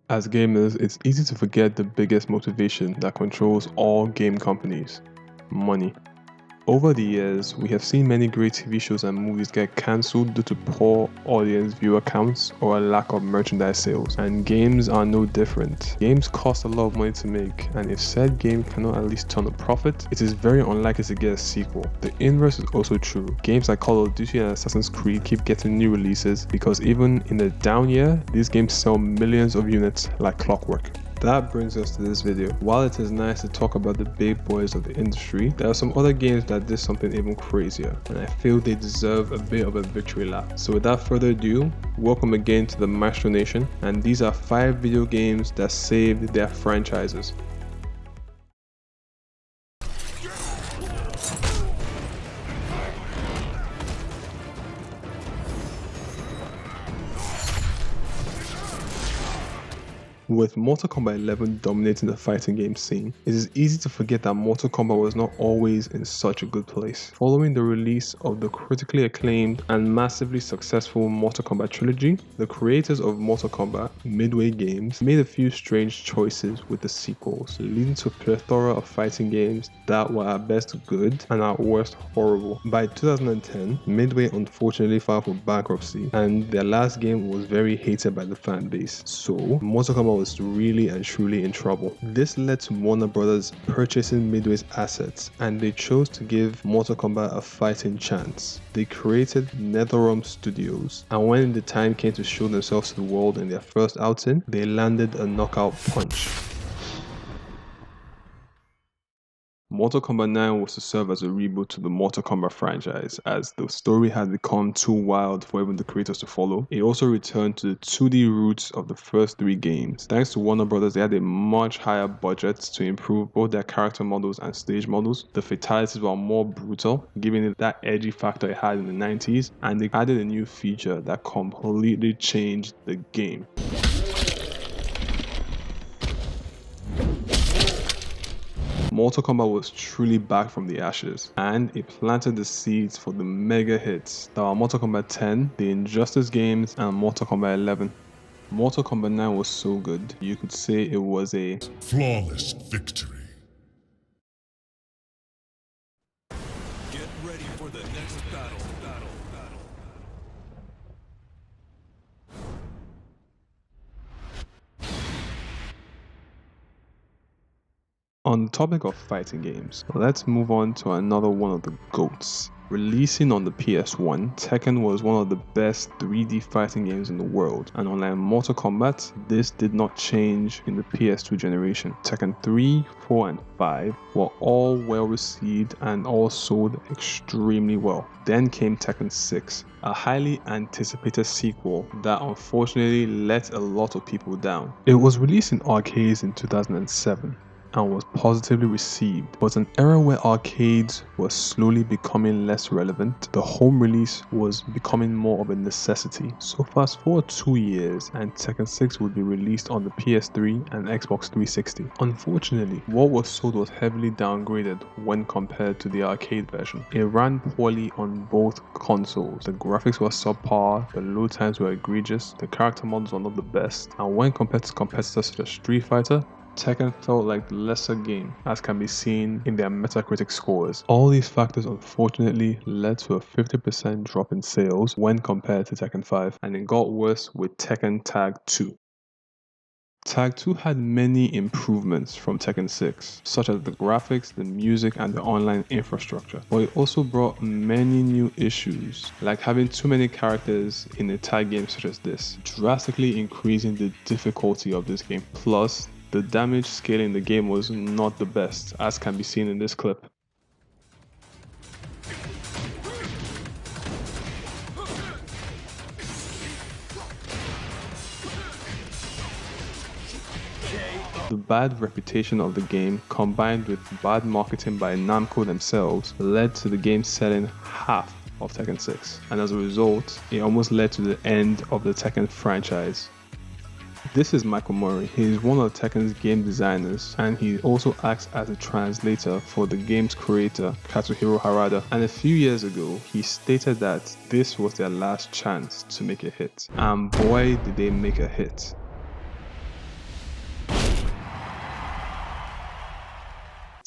As gamers, it's easy to forget the biggest motivation that controls all game companies: money. Over the years, we have seen many great TV shows and movies get cancelled due to poor audience viewer counts or a lack of merchandise sales, and games are no different. Games cost a lot of money to make, and if said game cannot at least turn a profit, it is very unlikely to get a sequel. The inverse is also true. Games like Call of Duty and Assassin's Creed keep getting new releases because even in a down year, these games sell millions of units like clockwork. That brings us to this video. While it is nice to talk about the big boys of the industry, there are some other games that did something even crazier, and I feel they deserve a bit of a victory lap. So without further ado, welcome again to the Maestro Nation, and these are 5 video games that saved their franchises. With Mortal Kombat 11 dominating the fighting game scene, it is easy to forget that Mortal Kombat was not always in such a good place. Following the release of the critically acclaimed and massively successful Mortal Kombat trilogy, the creators of Mortal Kombat, Midway Games, made a few strange choices with the sequels, leading to a plethora of fighting games that were at best good and at worst horrible. By 2010, Midway unfortunately filed for bankruptcy, and their last game was very hated by the fan base, so Mortal Kombat was really and truly in trouble. This led to Warner Brothers purchasing Midway's assets, and they chose to give Mortal Kombat a fighting chance. They created NetherRealm Studios, and when the time came to show themselves to the world in their first outing, they landed a knockout punch. Mortal Kombat 9 was to serve as a reboot to the Mortal Kombat franchise, as the story had become too wild for even the creators to follow. It also returned to the 2D roots of the first 3 games. Thanks to Warner Brothers, they had a much higher budget to improve both their character models and stage models. The fatalities were more brutal, giving it that edgy factor it had in the 90s, and they added a new feature that completely changed the game. Mortal Kombat was truly back from the ashes, and it planted the seeds for the mega hits that are Mortal Kombat 10, the Injustice games, and Mortal Kombat 11. Mortal Kombat 9 was so good, you could say it was a flawless victory. Get ready for the next battle. On the topic of fighting games, let's move on to another one of the GOATs. Releasing on the PS1, Tekken was one of the best 3D fighting games in the world, and unlike Mortal Kombat, this did not change in the PS2 generation. Tekken 3, 4, and 5 were all well received and all sold extremely well. Then came Tekken 6, a highly anticipated sequel that unfortunately let a lot of people down. It was released in arcades in 2007. And was positively received, but an era where arcades were slowly becoming less relevant, the home release was becoming more of a necessity. So fast forward 2 years and Tekken 6 would be released on the PS3 and Xbox 360. Unfortunately, what was sold was heavily downgraded when compared to the arcade version. It ran poorly on both consoles. The graphics were subpar, the load times were egregious, the character models were not the best, and when compared to competitors such as Street Fighter, Tekken felt like the lesser game, as can be seen in their Metacritic scores. All these factors unfortunately led to a 50% drop in sales when compared to Tekken 5, and it got worse with Tekken Tag 2. Tag 2 had many improvements from Tekken 6, such as the graphics, the music, and the online infrastructure, but it also brought many new issues, like having too many characters in a tag game such as this, drastically increasing the difficulty of this game. Plus, the damage scale in the game was not the best, as can be seen in this clip. The bad reputation of the game, combined with bad marketing by Namco themselves, led to the game selling half of Tekken 6, and as a result, it almost led to the end of the Tekken franchise. This is Michael Murray. He is one of Tekken's game designers, and he also acts as a translator for the game's creator, Katsuhiro Harada. And a few years ago, he stated that this was their last chance to make a hit. And boy, did they make a hit.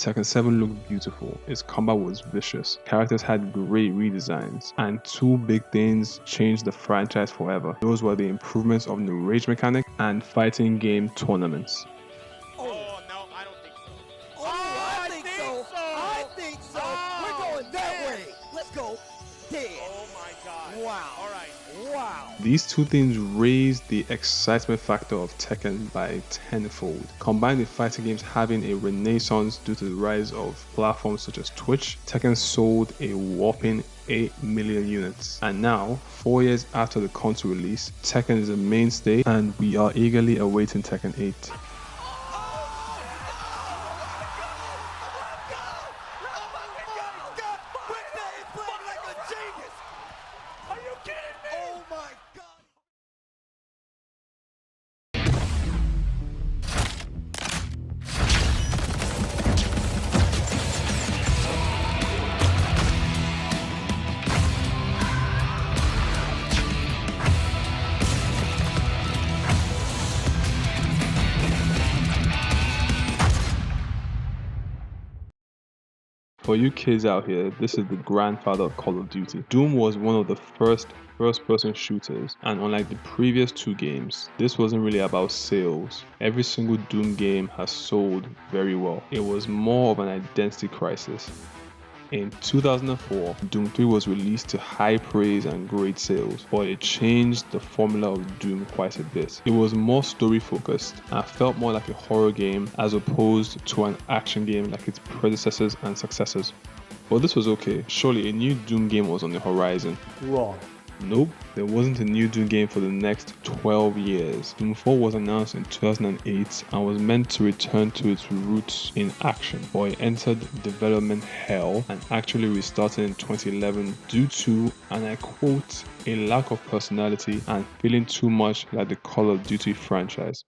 Tekken 7 looked beautiful, its combat was vicious, characters had great redesigns, and two big things changed the franchise forever. Those were the improvements of the rage mechanic and fighting game tournaments. Oh, no, I don't think so. Oh, I think so. I think so. We're going that way. Let's go. Dead. Oh my God. Wow. All right. Wow. These two things raised the excitement factor of Tekken by tenfold. Combined with fighting games having a renaissance due to the rise of platforms such as Twitch, Tekken sold a whopping 8 million units. And now, 4 years after the console release, Tekken is a mainstay and we are eagerly awaiting Tekken 8. For you kids out here, this is the grandfather of Call of Duty. Doom was one of the first-person shooters, and unlike the previous two games, this wasn't really about sales. Every single Doom game has sold very well. It was more of an identity crisis. In 2004, Doom 3 was released to high praise and great sales, but it changed the formula of Doom quite a bit. It was more story focused and felt more like a horror game as opposed to an action game like its predecessors and successors. But this was okay. Surely a new Doom game was on the horizon. Wrong. Nope, there wasn't a new Doom game for the next 12 years. Doom 4 was announced in 2008 and was meant to return to its roots in action, but it entered development hell and actually restarted in 2011 due to, and I quote, a lack of personality and feeling too much like the Call of Duty franchise.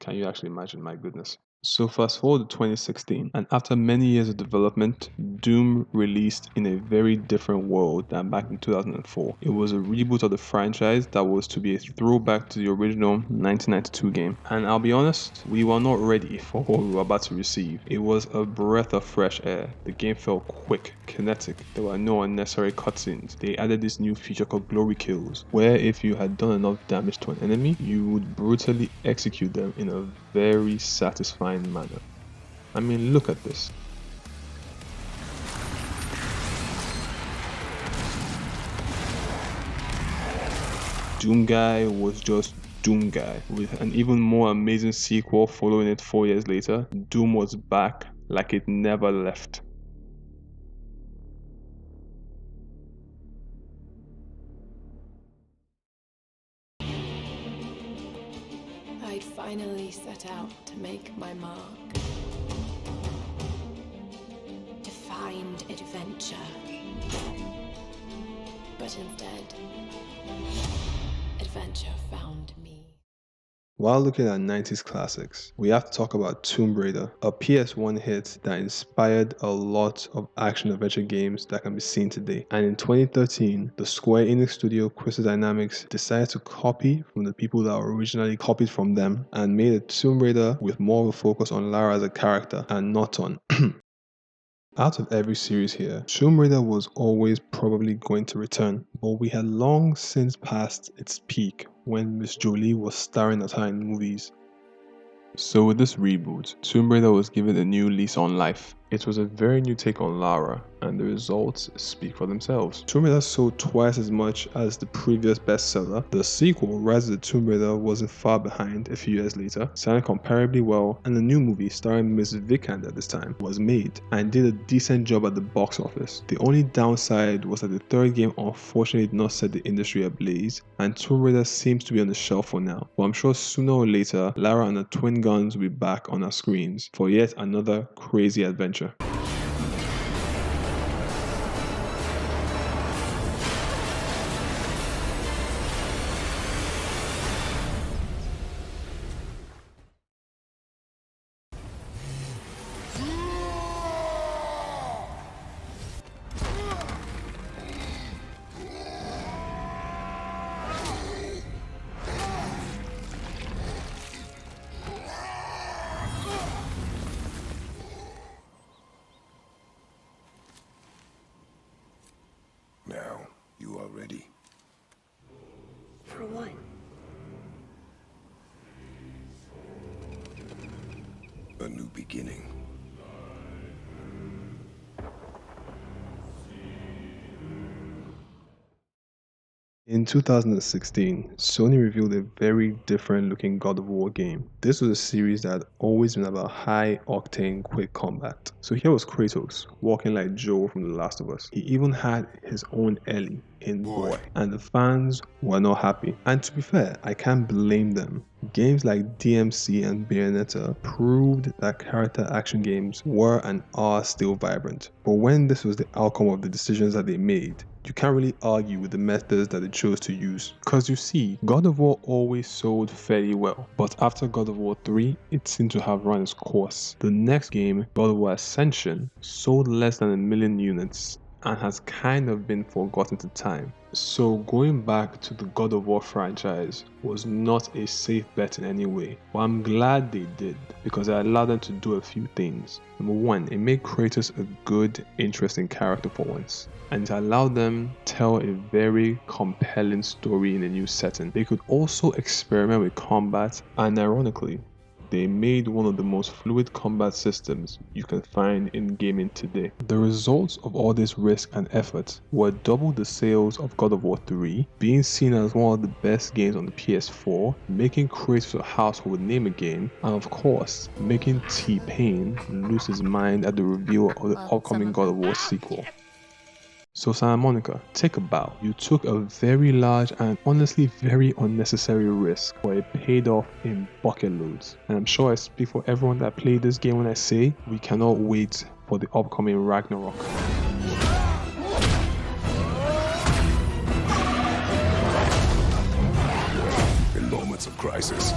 Can you actually imagine? My goodness. So fast forward to 2016, and after many years of development, Doom released in a very different world than back in 2004. It was a reboot of the franchise that was to be a throwback to the original 1992 game. And I'll be honest, we were not ready for what we were about to receive. It was a breath of fresh air. The game felt quick, kinetic. There were no unnecessary cutscenes. They added this new feature called Glory Kills, where if you had done enough damage to an enemy, you would brutally execute them in a very satisfying manner. I mean, look at this. Doom Guy was just Doom Guy, with an even more amazing sequel following it 4 years later. Doom was back like it never left. I'd finally set out to make my mark. To find adventure. But instead, adventure found me. While looking at 90s classics, we have to talk about Tomb Raider, a PS1 hit that inspired a lot of action-adventure games that can be seen today. And in 2013, the Square Enix studio Crystal Dynamics decided to copy from the people that originally copied from them and made a Tomb Raider with more of a focus on Lara as a character and not on Out of every series here, Tomb Raider was always probably going to return, but we had long since passed its peak when Miss Jolie was starring as her in movies. So with this reboot, Tomb Raider was given a new lease on life. It was a very new take on Lara, and the results speak for themselves. Tomb Raider sold twice as much as the previous bestseller. The sequel, Rise of the Tomb Raider, wasn't far behind a few years later, selling comparably well, and the new movie starring Miss Vikander at this time was made and did a decent job at the box office. The only downside was that the third game unfortunately did not set the industry ablaze, and Tomb Raider seems to be on the shelf for now. But I'm sure sooner or later, Lara and her twin guns will be back on our screens for yet another crazy adventure. A new beginning. In 2016, Sony revealed a very different looking God of War game. This was a series that had always been about high octane quick combat. So here was Kratos, walking like Joel from The Last of Us. He even had his own Ellie in Boy, and the fans were not happy. And to be fair, I can't blame them. Games like DMC and Bayonetta proved that character action games were and are still vibrant. But when this was the outcome of the decisions that they made, you can't really argue with the methods that they chose to use. Because you see, God of War always sold fairly well, but after God of War 3, it seemed to have run its course. The next game, God of War Ascension, sold less than 1 million units and has kind of been forgotten to time. So going back to the God of War franchise was not a safe bet in any way, but I'm glad they did because it allowed them to do a few things. Number one, it made Kratos a good, interesting character for once, and it allowed them tell a very compelling story in a new setting. They could also experiment with combat, and ironically, they made one of the most fluid combat systems you can find in gaming today. The results of all this risk and effort were double the sales of God of War 3, being seen as one of the best games on the PS4, making Kratos a household name again, and of course, making T-Pain lose his mind at the reveal of the upcoming God of War sequel. So Santa Monica, take a bow. You took a very large and honestly very unnecessary risk, but it paid off in bucket loads. And I'm sure I speak for everyone that played this game when I say we cannot wait for the upcoming Ragnarok. In moments of crisis,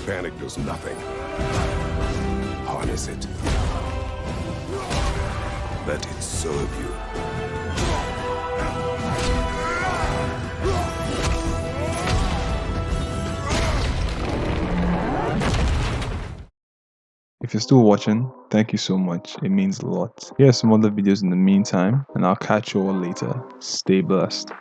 panic does nothing. Harness it. Let it serve you. If you're still watching, thank you so much. It means a lot. Here are some other videos in the meantime, and I'll catch you all later. Stay blessed.